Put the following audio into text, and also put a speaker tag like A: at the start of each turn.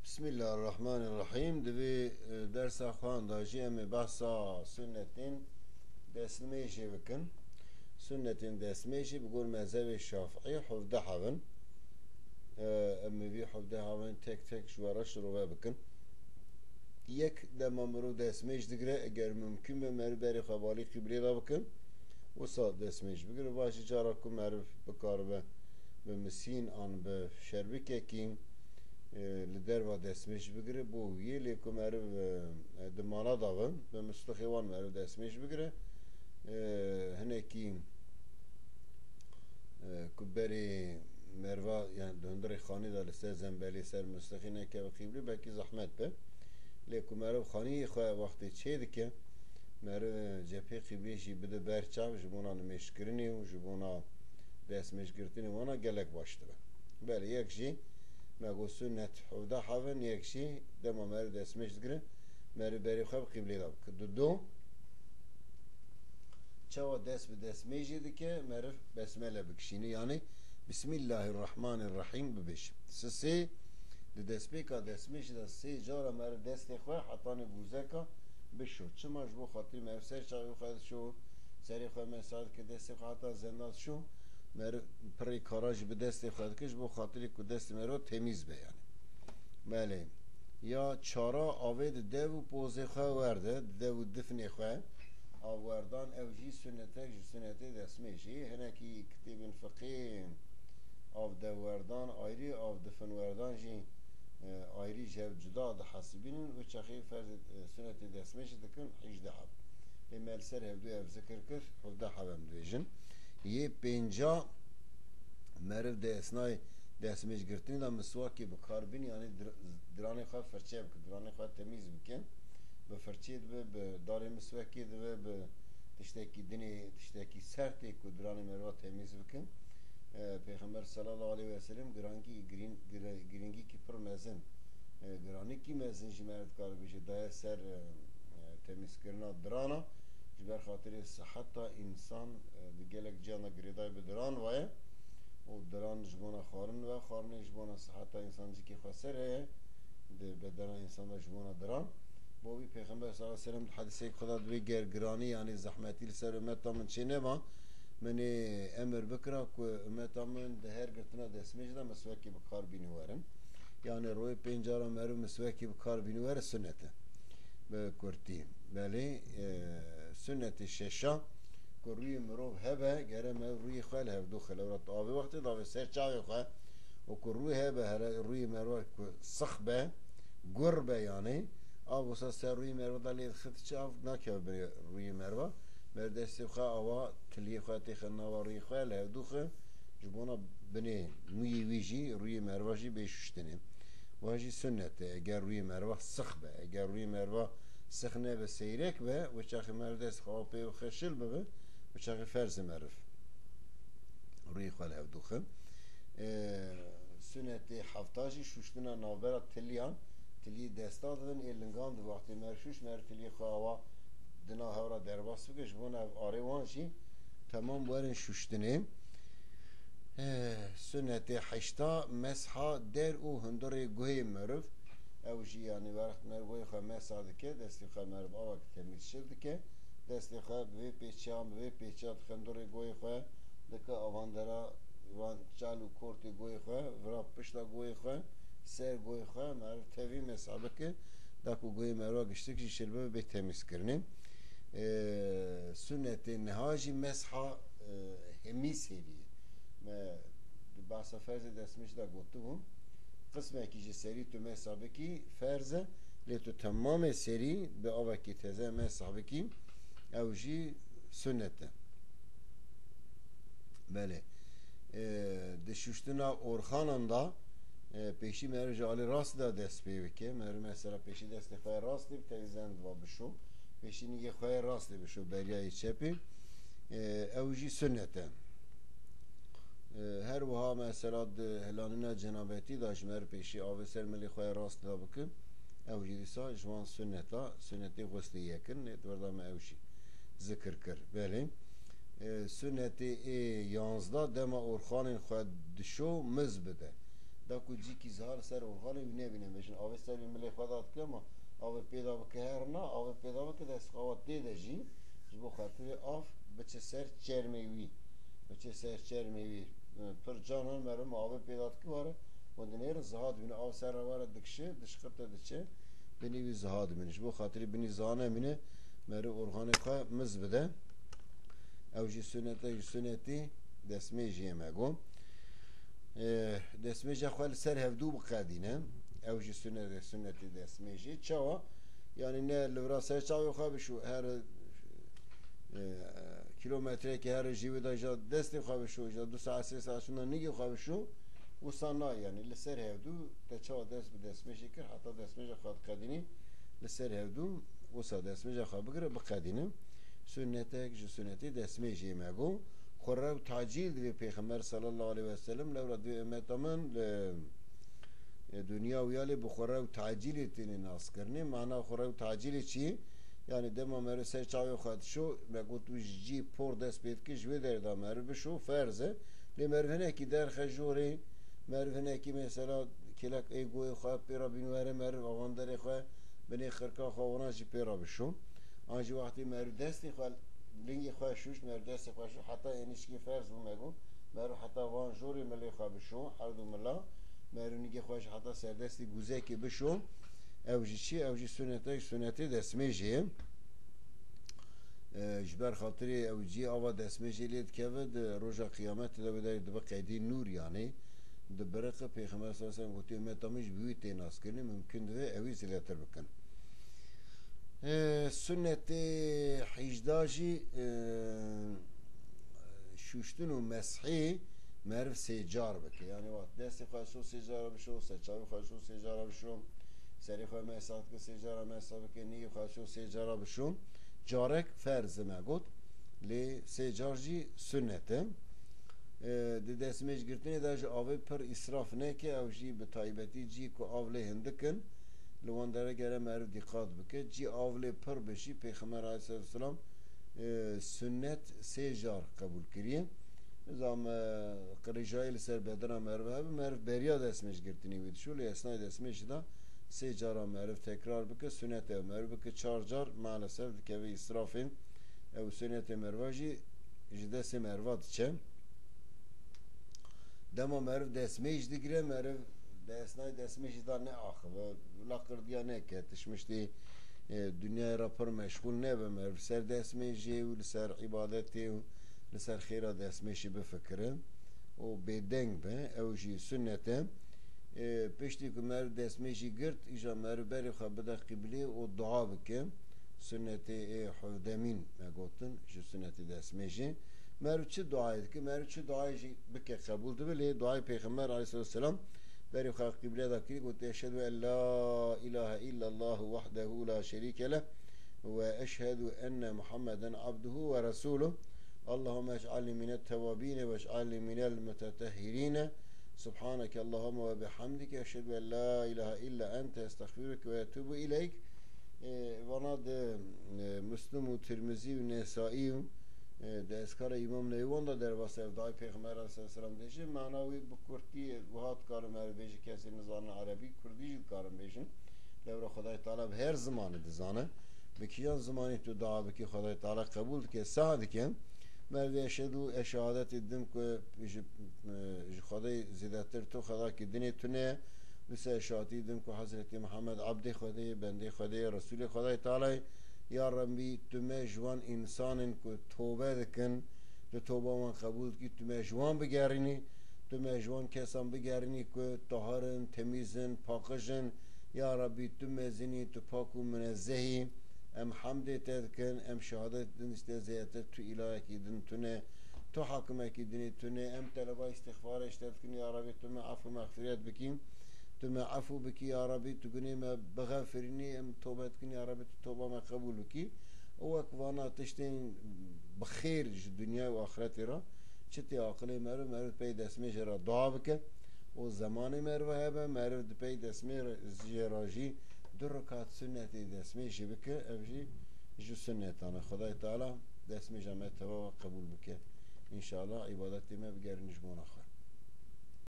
A: Bismillahirrahmanirrahim. Divê dersa xwan da jî em ê behsa sünnetên destmêjê bikin. Sünnetên destmêjê bi gor mezhebê Şafîî hevdeh havin. Em ê vî hevdeh havên tek tek ji we re şirove bikin. Yek dema mirov destmêj digire eger mümkün be meriv berê xwe balî qîblê de bikin. Wisa destmêj bigire va jî cara ku meriv bikaribe bi misîn an bi şerbikekî li derva destmêj bigire bo wiyê lê ku meriv di mala da bin bi mustixê wan meriv destmêj bigire hinekî ku berê merva yani di hundirê xanî da li ser zembelê ser mustixê nekeve qîblê belkî zehmet be lê ku meriv xanîyê xwe wextê çê dike meriv cephê qîblê jî bide ber çav ji bona nimêjkirinê û ji bona destmêjgirtinê wana gelek baş dibe. Belê yek jî me got sünnet hevdeh havin yek jî dema meriv destmêj digire meriv berê xwe bi qîblê da bike. Du çawa dest bi destmêjê dike meriv besmele bikişîne yani Bismillahirrahmanirrahim bibêje. Sê di destpêka destmêjê de sê cara meriv destê xwe hetanê bûzeka bişo. Çima ji bo xatirî meriv ser çavê xwe dişo serê xwe mesa dike destê xwe heta zenda dişo meriv pirê kara jî bi destê xwe dike ji bo xatirî ku destê meriv temîz be yani. Belê ya çara avê di dev û pozê xwe werde di dev û difnê xwe av werdan ew jî sünnetek ji sünnetê destmêjê hinekî kitêbên fiqê av dev werdan ayrî av difin werdan jî ayrî ji hev cuda dihesibînin û çexê ferzê sünnetê destmêjê dikin hîjdeh hev. Lê me li ser hevdû ev zikir kir hevdeh hev em dibêjin. Yê pênca meriv di esnayê destmêjgirtinê de miswakê bikarbin yani diranê xwe firçe bike diranê xwe temîz bike bi firçê dibe bi darê miswekê dibe bi tiştekî dinê tiştekî sertê ku diranê meriva temîz bikin. Peyxember sallallahu aleyhi ve sellem girîngîkî pir mezin giranîkî mezin jî me dikare bêje daya ser temîzkirina dirana ji ber xatirê siheta însan di gelek ciyana girêdayê bi diran vaye û diran ji bona xwarin ve xwarinê ji bona siheta însancikê xwe ser heye di bedena însan de ji bona diran bo wî Peyxember sallallahu aleyhi ve sellem hedîsê xwe da divê ger giranî yanî zehmetî li ser ummeta min çê neba min ê emir bikira ku ummeta min di her girtina destmêjê de miswekê bikar bînî werin yani royê pênc cara meriv miswekê bikar bînî were sünnet e bi kurtî. Belê sünnetê şeşa ku rûyê mirov hebe gere me rûyê xwe li hevdû xile ewret avê wextê davê ser çavê xwe û ku rû hebe here rûyê merva ku six be gur be yani av wisa ser rûyê merva da lê dixit çav nakeve birê rûyê merva mer destê xwe ava tiliyê xwe tê xwe nava rûyê xwe li hevdû xe ji bona binê mûyê wî jî rûyê merva jî bê şuştinê wa jî sünnet e eger rûyê merva six be eger rûyê merva six nebe seyrek be wişaxê meriv dest xwe pê xwe şil bibe wişaxê ferzê meriv rûyê xwe li hevdû xe. Sünnetê hefta jî şuştina navbera tiliyan tiliyê desta dibin ê lingan di wextê mer şûş mer tiliyê xwe ava dina hewra derbas bike ji bona ev arê wan jî temam werin şûştinê. Sünnetê heşta mesha der û hundirê guhê meriv ew jî yanî wext mer guhê xwe mesa dike destê xwe meriv ava temîz şil dike destê xwe bi vê pêçiyan bi vê pêçiya di hundirê guhê xwe dike avandera van çal û kortê guhê xwe vira pişta guhê xwe ser guhê xwe meriv tevî mesa bike da ku guhê meriva giştik jî şil bibe bê temîzkirinê. Sünnetê niha jî mesha hemî serî me di behsa ferzê destmêj de gotibûm qismekî ji serî tu mesa bikî ferz e lê tu temamê serî bi avekî teze mesa bikî ew jî sünnet e. Belê di şûştina orxanan da pêşî meriv ji alî rast da dest pê bike meriv mesela pêşî destê xwe rastê bi tevîzen diva bişo pêşîniyê xwe rastê bişo beryayê çepê ew jî sünnet e. Her wiha mesela di helanîna cenabetî da ji mer pêşî avê ser milê xwe rast da bikin ew jî dîsa ji wan sünnet a sünnetê xwestî yekin lê dwerda me ew jî zikir kir. Belê sünnetê ê yanzda dema orxanên xwe dişo miz bide دا کو جی کی زهار سر اورغانی و نبینه بشن آوه سر ملی خدات که ما آوه پیدا بکه هر نه آوه پیدا بکه دست خواه دیده جی جبو خاطر آف بچه سر چرمیوی بچه سر چرمیوی پر جانان مرم آوه پیدات که واره و دنیر زهاد بینه آوه سر واره دکشه دشقرت دچه بنیوی زهاد بینه جبو خاطر بینی زهانه بینه مرو اورغانی خواه مز بده او جی سنتی دسمه جیه مگو دسمه جا خواه سر هفدو بقدینه او جی سنتی دسمه جی چاوا yani ne levra ser çağı خواه بشو هر کیلومتری که هر جیوی دا جا دستی خواه بشو جا 2 ساعت 3 ساعت شونا نگی خواه بشو و سانا یعنی لسر هفدو تچا دست به دسمه جی کر حتی دسمه جا خواه قدینی لسر هفدو و سا دسمه جا خواه بگره بقدینه سنتك جو سنتي دسمه جي ماغو خورو تعجيل دي پیغمبر صلى الله عليه وسلم لو رد امتمن دنیا ویالی بخورو تعجیل تینی ناس کرنی معنا خورو تعجیل چی yani dema meri ser çavi xat şo me gotu ji por des pet ki jwe der da mer be şo ferze le mervene ki der khajuri mervene ki mesela kelak ego xap pera binware mer avandar xwa beni khirka xwana ji pera be şo anji vakti mer desti xal lingi xwa şuş mer desti xwa şo hatta enişki ferz bu mego mer hatta van juri meli xwa be şo hardu mala meruni ki xwa hatta serdesti guze ki be şo ev jî sünnete desme jî ji ber xatirê ew cî ava desme jî lê dikeve di roja qiyamete de wê dibe qeydî nur yanî di biriqe pêxember sallallahu aleyhi ve sellem gotiye ummeta min ji bi wî tê naskirinê mümkün dibe ew ê zêdetir bikin sünnetê hîjda jî şûştin û meshî meriv sê car bike yani wat destê xwe şo sê car bişo serçavê xwe şo sê car bişo سری خواه مساد که سجارا مساد که نیی خواه شو سجارا بشوم جارک فرض مگود لی سجار جی سنته دی دستمیش گرتنی داج آوی پر اسراف نه که او جی به تایبتی جی که آوله هندکن لوان داره گره مرو دقت بکه جی آوله پر بشی پیغمبر علیه السلام سنت سجار قبول کریه نظام قریجای لسر بدرا مرو بریا دستمیش گرتنی وید شو لی اسنای دستمیش دا سه جارا معرف تکرار بکه سنت معرف بکه 4 جار maalesef dikeve israfin ev sünnet mervaji jidese mervat çe dema merv desmej digre merv desnay desmej da ne ahı ve lakır diye ne ketişmişti dünya rapor meşgul ne be merv ser desmeji ve ser ibadeti ve ser khira desmeji be fikrin o bedeng be ev ji sünnete پشتی که مر دستمیشی گرد ایجا مر بری خواه بده قبلی و دعا بکه سنت حفدمین مگوتن جو سنت دستمیشی مر چه دعایی که مر چه دعایی بکه قبول ده ولی دعای پیغمبر علیه السلام بری خواه قبلی ده کلی گوت اشهد ان لا اله الا الله وحده لا شريك له واشهد ان محمدا عبده ورسوله اللهم اجعلني من التوابين واجعلني من المتطهرين سبحانك اللهم وبحمدك أشهد أن لا إله إلا أنت أستغفرك وأتوب إليك وانا ده مسلم و ترمزی و نسائی ده اسکار امام نیوان ده در واسه افدای پیغمبر صلی اللہ علیہ وسلم دیشه معناوی بکرتی وحاد کارم هر بیجی کسی نزان عربی کردی جد کارم بیشن لورا خدای تعالی به هر زمان دزانه بکیان زمانی تو دعا بکی خدای تعالی قبول که سعد کن مرد اشهدو اشهادت دم که خدای زیادتر تو خدا کی دنی تونه مثل اشهادی دم که حضرت محمد عبد خدای بنده خدای رسول خدای تعالی یا ربی تو جوان انسان که توبه دکن تو توبه من قبول کی تو جوان بگرینی تو جوان کسان بگرینی که طاهرن تمیزن پاکشن یا ربی تو مزنی تو پاک و منزهی ام حمد تذكن ام شهادت دنست زيادة تو إلهك دن تونه تو حاكمك دني تونه ام طلبا استغفار اشتذكن يا ربي تو ما عفو مغفرات بكين تو ما عفو بكي يا ربي تقولي ما بغفرني ام توبتكن يا ربي توبة ما قبول بكي وكوانا تشتين بخير الدنيا واخرتي را شتي عقلي مرو بيد اسمي جرا دعا بك و زمان مرو هبه مرو بيد اسمي جراجي دو رکعت سنتی دسمی بکه اوجی جو سنتانه خدای تعالی دسمی جمعه توا قبول بکه انشاءالله عبادتی ما بگرنش بونه